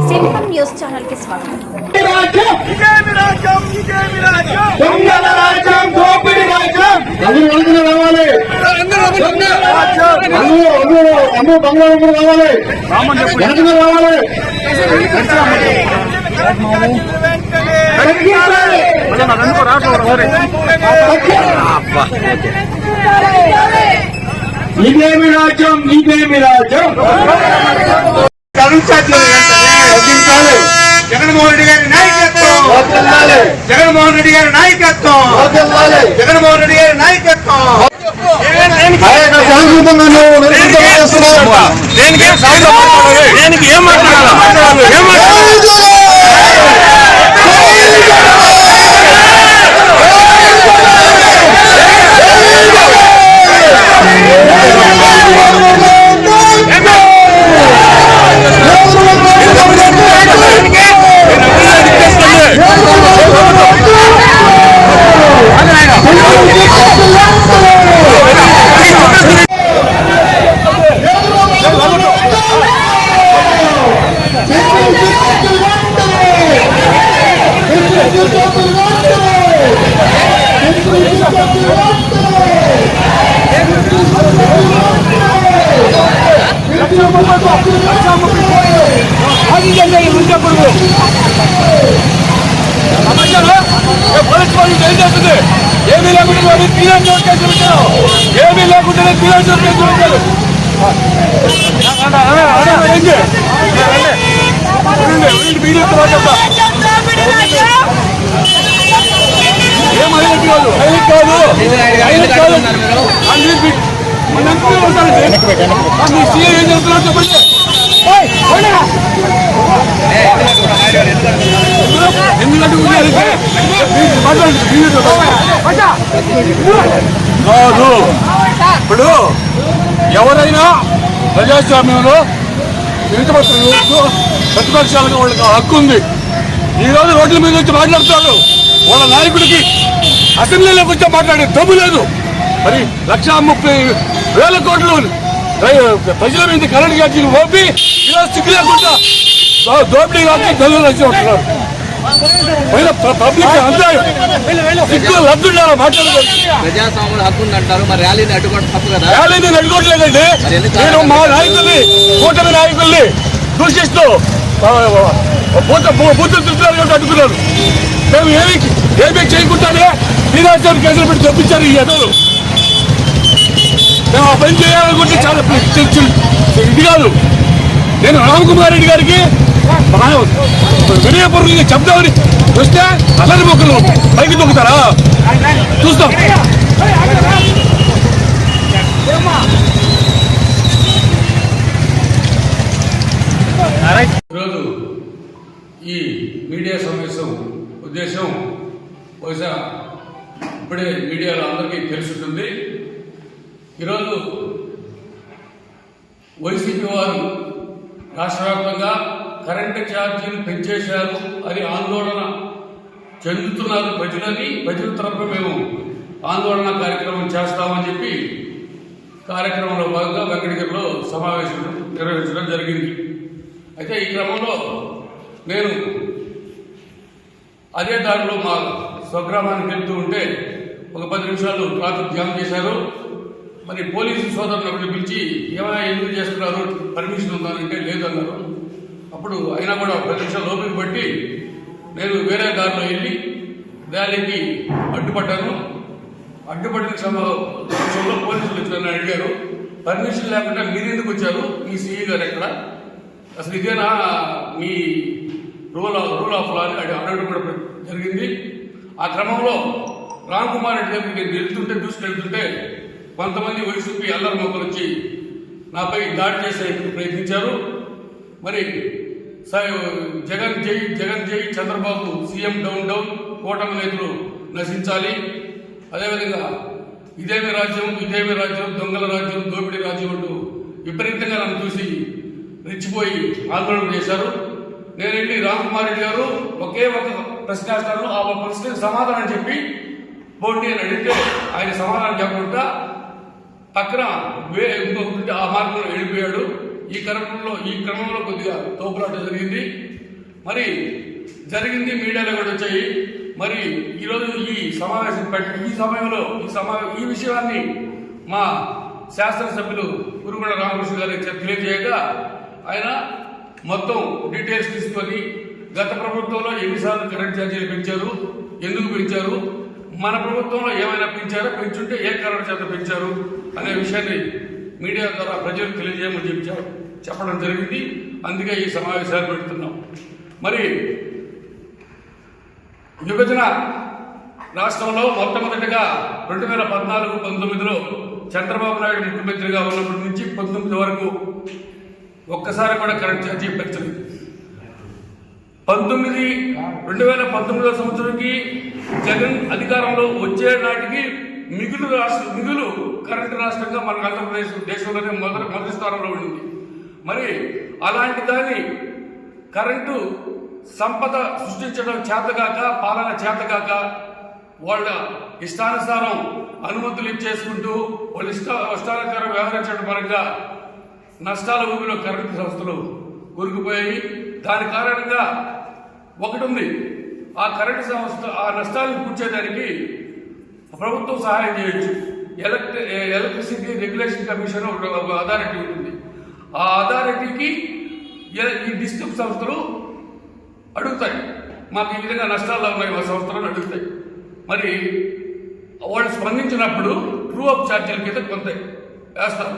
సింహం news channel కి స్వాగతం. ఇదేమి రాజ్యం, ఇదేమి రాజ్యం. జగన్మోహన్ రెడ్డి గారి నాయకత్వం, జగన్మోహన్ రెడ్డి గారి నాయకత్వం, జగన్మోహన్ రెడ్డి గారి నాయకత్వం. దేనికి ఏం మాట్లాడాలి? ఏమీ లేకుండా ఏమీ లేకుండా ఏం చేస్తున్నారు చెప్పండి. కాదు, ఇప్పుడు ఎవరైనా ప్రజాస్వామ్యంలో ప్రతిపక్షాలకు వాళ్ళకి హక్కు ఉంది. ఈరోజు రోడ్ల మీద వచ్చి మాట్లాడుతారు. వాళ్ళ నాయకుడికి అసెంబ్లీలోకి వచ్చి మాట్లాడే దమ్ము లేదు. మరి 1,30,000 కోట్లు ప్రజల మీద కరెంట్ ఛార్జీలు ఓపి ఈరోజు సిగ్గు లేకుండా దోపిడీ కాక గల్లు వచ్చి ఉంటున్నారు. పబ్లిక్ అంతా సిగ్గు లబ్ధుండాలి మాట్లాడుకోవాలి. ప్రజాస్వామ్యంలో హక్కు అంటారు, మరి ర్యాలీని అడ్డుకోవడం తప్పు కదా? ర్యాలీని అడ్డుకోవట్లేదండి. నేను మా నాయకుల్ని, కూటమి నాయకుల్ని దూషిస్తూ బూతులు తిట్టున్నారు అడ్డుకున్నారు. మేము ఏమీ చేయకుండానే శ్రీరాజాన్ని కేసులు పెట్టి తప్పించారు ఈ ఎదలు. మేము ఆ పని చేయాలనుకుంటే చాలా ఇది కాదు. నేను రామకుమార్ రెడ్డి గారికి వినయపూర్వకంగా చెప్తామని వస్తే అల్లరి మొక్కలు పైకి దొక్కుతారా? చూస్తాం. ఈరోజు ఈ మీడియా సమావేశం ఉద్దేశం బహుశా ఇప్పుడే మీడియాలో అందరికీ తెలుసుంటుంది. ఈరోజు వైసీపీ వారు రాష్ట్ర వ్యాప్తంగా కరెంటు ఛార్జీలు పెంచేశారు అని ఆందోళన చెందుతున్నారు ప్రజలని. ప్రజల తరఫున మేము ఆందోళన కార్యక్రమం చేస్తామని చెప్పి కార్యక్రమంలో భాగంగా వెంకటగిరిలో సమావేశం నిర్వహించడం జరిగింది. అయితే ఈ క్రమంలో నేను అదే దారిలో మా స్వగ్రామానికి వెళ్తూ ఉంటే ఒక 10 నిమిషాలు ట్రాఫిక్ జామ్ చేశారు. మరి పోలీసు సోదరులను పిలిచి ఏమైనా ఎందుకు చేస్తున్నారు, పర్మిషన్ ఉందానంటే లేదన్నారు. అప్పుడు అయినా కూడా 10 నిమిషాలు ఓపిక బట్టి నేను వేరే దారిలో వెళ్ళి ర్యాలీకి అడ్డుపడ్డాను. అడ్డుపడిన సమయంలో పోలీసులు వచ్చి నన్ను అడిగారు, పర్మిషన్ లేకుండా మీరెందుకు వచ్చారు, మీ సిఈ గారు ఎక్కడ, అసలు ఇదేనా మీ రూల్ ఆఫ్ లా అని అడగడం కూడా జరిగింది. ఆ క్రమంలో రామకుమార్ రెడ్డి గారికి నేను దూసుకెళ్తుంటే కొంతమంది వైసీపీ అల్లరి మొక్కలు వచ్చి నాపై దాడి చేసే ప్రయత్నించారు. మరి జగన్ జై చంద్రబాబు, సీఎం డౌన్ డౌన్, కూటమి నేతలు నశించాలి, అదేవిధంగా ఇదేమి రాజ్యం, దొంగల రాజ్యం, దోపిడీ రాజ్యం అంటూ విపరీతంగా నన్ను చూసి రెచ్చిపోయి ఆందోళన చేశారు. నేను వెళ్ళి రామ్కుమార్ రెడ్డి గారు ఒకే ఒక ప్రశ్న వేస్తాను, ఆ ప్రశ్నకు సమాధానం చెప్పి పోండి అని అడిగితే ఆయన సమాధానం చెప్పకుండా పక్కన ఆ మార్గంలో వెళ్ళిపోయాడు. ఈ క్రమంలో కొద్దిగా తోపులాట జరిగింది. మరి జరిగింది మీడియాలో కూడా వచ్చాయి. మరి ఈరోజు ఈ సమావేశం ఈ సమయంలో ఈ విషయాన్ని మా శాసనసభ్యులు కురుగుండ రామకృష్ణ గారికి తెలియజేయగా ఆయన మొత్తం డీటెయిల్స్ తీసుకొని గత ప్రభుత్వంలో ఎన్నిసార్లు కరెంట్ ఛార్జీలు పెంచారు, ఎందుకు పెంచారు, మన ప్రభుత్వంలో ఏమైనా పెంచారో, పెంచుంటే ఏ కారణం చేత పెంచారు అనే విషయాన్ని మీడియా ద్వారా ప్రజలకు తెలియజేయమని చెప్పడం జరిగింది. అందుకే ఈ సమావేశాలు పెడుతున్నాం. మరి విభజన రాష్ట్రంలో మొట్టమొదటిగా 2014-19లో చంద్రబాబు నాయుడు ముఖ్యమంత్రిగా ఉన్నప్పటి నుంచి 19 వరకు ఒక్కసారి కూడా కరెంట్ ఛార్జీ పెంచలేదు. 2019 సంవత్సరానికి జగన్ అధికారంలో వచ్చే నాటికి మిగులు కరెంటు రాష్ట్రంగా మన ఆంధ్రప్రదేశ్ దేశంలోనే మొదటి స్థానంలో ఉండింది. మరి అలాంటి దాన్ని కరెంటు సంపద సృష్టించడం చేతగాక, పాలన చేతగాక వాళ్ళ ఇష్టానుసారం అనుమతులు ఇచ్చేసుకుంటూ వాళ్ళ ఇష్టానుసారం వ్యవహరించడం పరంగా నష్టాల ఊపిలో కరెంటు సంస్థలు కూరుకుపోయాయి. దాని కారణంగా ఒకటి ఉంది, ఆ కరెంటు సంస్థ ఆ నష్టాలను కూర్చేదానికి ప్రభుత్వం సహాయం చేయొచ్చు. ఎలక్ట్రిసిటీ రెగ్యులేషన్ కమిషన్ ఒక అథారిటీ ఉంటుంది. ఆ అథారిటీకి ఈ డిస్ట్రిక్ట్ సంస్థలు అడుగుతాయి, మాకు ఈ విధంగా నష్టాల్లో ఉన్నాయి మా సంస్థలను అడుగుతాయి. మరి వాళ్ళు స్పందించినప్పుడు ట్రూ అప్ ఛార్జీల కింద కొంత వేస్తారు.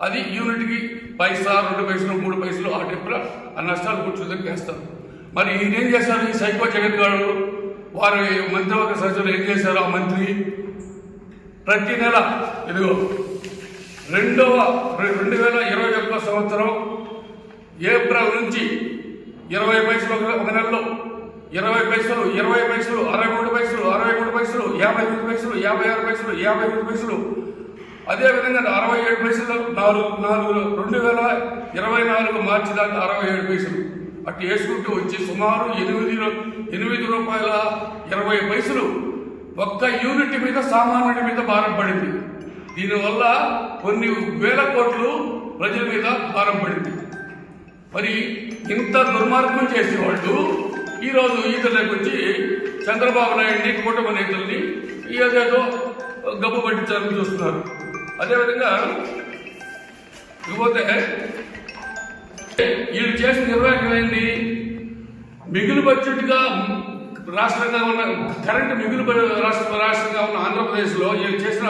అది యూనిట్కి పైసా, 2 పైసలు, 3 పైసలు ఆ టైప్లో ఆ నష్టాలు కూర్చోదని వేస్తారు. మరి ఈయనేం చేశారు, ఈ సైకో జగన్ గారు వారి మంత్రివర్గ సభ్యులు ఏం చేశారు, ఆ మంత్రి ప్రతి నెల ఇదిగో 2021 సంవత్సరం ఏప్రిల్ నుంచి 20 పైసలు ఒక నెలలో, 20 పైసలు, 20 పైసలు, 63 పైసలు, 63 పైసలు, 58 పైసలు, 56 పైసలు, 58 పైసలు, అదేవిధంగా 67 పైసలు 2024 మార్చి దాకా 67 పైసలు అటు వేసుకుంటూ వచ్చి సుమారు 8 రూపాయల 20 పైసలు ఒక్క యూనిట్ మీద సామాన్యుడి మీద భారం పడింది. దీనివల్ల కొన్ని వేల కోట్లు ప్రజల మీద భారం పడింది. మరి ఇంత దుర్మార్గం చేసేవాళ్ళు ఈరోజు ఈతలకు వచ్చి చంద్రబాబు నాయుడిని, కూటమి నేతల్ని ఏదేదో గబ్బు పట్టించాలని చూస్తున్నారు. అదేవిధంగా ఇకపోతే వీళ్ళు చేసిన నిర్వాహకం ఏంటి, మిగులు బడ్జెట్గా రాష్ట్రంగా ఉన్న కరెంటు మిగులు రాష్ట్రంగా ఉన్న ఆంధ్రప్రదేశ్లో వీళ్ళు చేసిన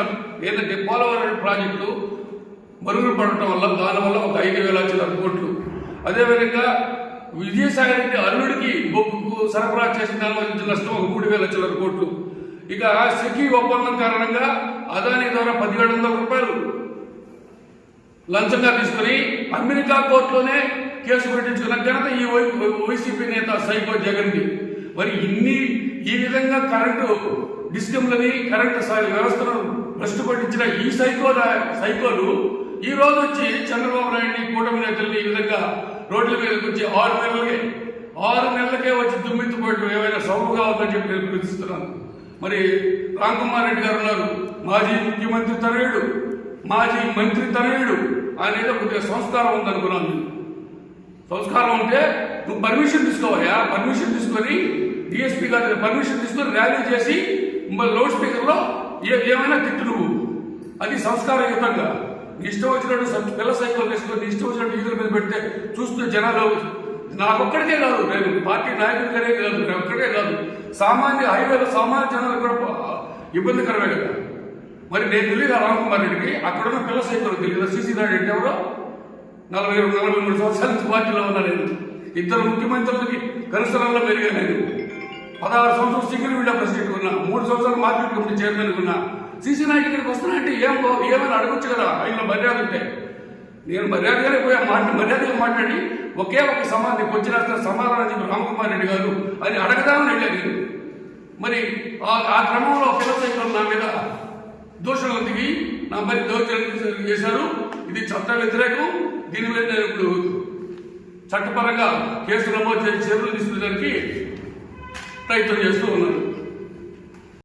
ఏదంటే పోలవరం ప్రాజెక్టు మరుగులు పడటం వల్ల దానివల్ల ఒక 5,000 కోట్లు. అదేవిధంగా విజయసాయి రెడ్డి అల్లుడికి బొగ్గుకు సరఫరా చేసిన దాని నష్టం ఒక 3,000 కోట్లు. ఇక సెకీ ఒప్పందం కారణంగా అదానీ ద్వారా 1,700 రూపాయలు లంచంగా తీసుకుని అమెరికా కోర్టులోనే కేసు పెట్టించుకున్న ఘనత ఈ వైసీపీ నేత సైకో జగన్ది. మరి ఈ విధంగా కరెంటు డిస్కమ్లని, కరెంటు వ్యవస్థను భ్రష్టు పట్టించిన ఈ సైకోలు ఈ రోజు వచ్చి చంద్రబాబు నాయుడిని, కూటమి నేతల్ని ఈ విధంగా రోడ్ల మీదకి వచ్చి 6 నెలలకే వచ్చి దుమ్మెత్తిపోయడం ఏమైనా సౌకర్యంగా ఉందని చెప్పి నేను ప్రశ్నిస్తున్నాను. మరి రామ్కుమార్ రెడ్డి గారు ఉన్నారు, మాజీ ముఖ్యమంత్రి తనయుడు, మాజీ మంత్రి తనయుడు, ఆయన ఏదో కొద్దిగా సంస్కారం ఉందనుకున్నాను. సంస్కారం ఉంటే నువ్వు పర్మిషన్ తీసుకోవా, పర్మిషన్ తీసుకొని డిఎస్పీ గారి పర్మిషన్ తీసుకొని ర్యాలీ చేసి లౌడ్ స్పీకర్లో ఏమైనా తిట్టు నువ్వు, అది సంస్కారయుతంగా. నీ ఇష్టం వచ్చినట్టు పిల్ల సైకిల్ తీసుకొని నీ ఇష్టం వచ్చినట్టు ఈదుల మీద పెడితే చూస్తూ జనాలు, నాకొక్కడికే కాదు, నేను పార్టీ నాయకుడిగానే కాదు, నేను ఒక్కడికే కాదు, సామాన్య హైవేలో సామాన్య జనాలు కూడా ఇబ్బందికరమే కదా. మరి నేను తెలియదు రామ్కుమార్ రెడ్డికి, అక్కడున్న పిల్ల సైకిల్ తెలియదు. సిసి నాయుడు అంటే ఎవరో 43 సంవత్సరాల నుంచి పార్టీలో ఉన్నా నేను. 2 ముఖ్యమంత్రులకి కనిష్టంలో పెరిగా నేను. 16 సంవత్సరాలు సింగిల్ విండో ప్రెసిడెంట్ ఉన్నా, 3 సంవత్సరాలు మార్కెట్ కమిటీ చైర్మన్ ఉన్నా. సిసి నాయుడు ఇక్కడికి వస్తున్నా అంటే ఏమైనా అడగొచ్చు కదా, ఆయనలో మర్యాద ఉంటే. నేను మర్యాదగానే మర్యాదగా మాట్లాడి ఒకే ఒక సమాధానం వచ్చిన సమాధానం చెప్పి రామ్కుమార్ రెడ్డి గారు అది అడగదామని వెళ్ళాను నేను. మరి ఆ క్రమంలో పిల్ల సైకిల్ నా మీద దూషణలు దిగి నా పని దౌర్జన్యం చేశారు. ఇది చట్ట వ్యతిరేకం. దీని మీద నేను ఇప్పుడు చట్టపరంగా కేసు నమోదు చేసి చర్యలు తీసుకునేదానికి ప్రయత్నం చేస్తూ ఉన్నాను.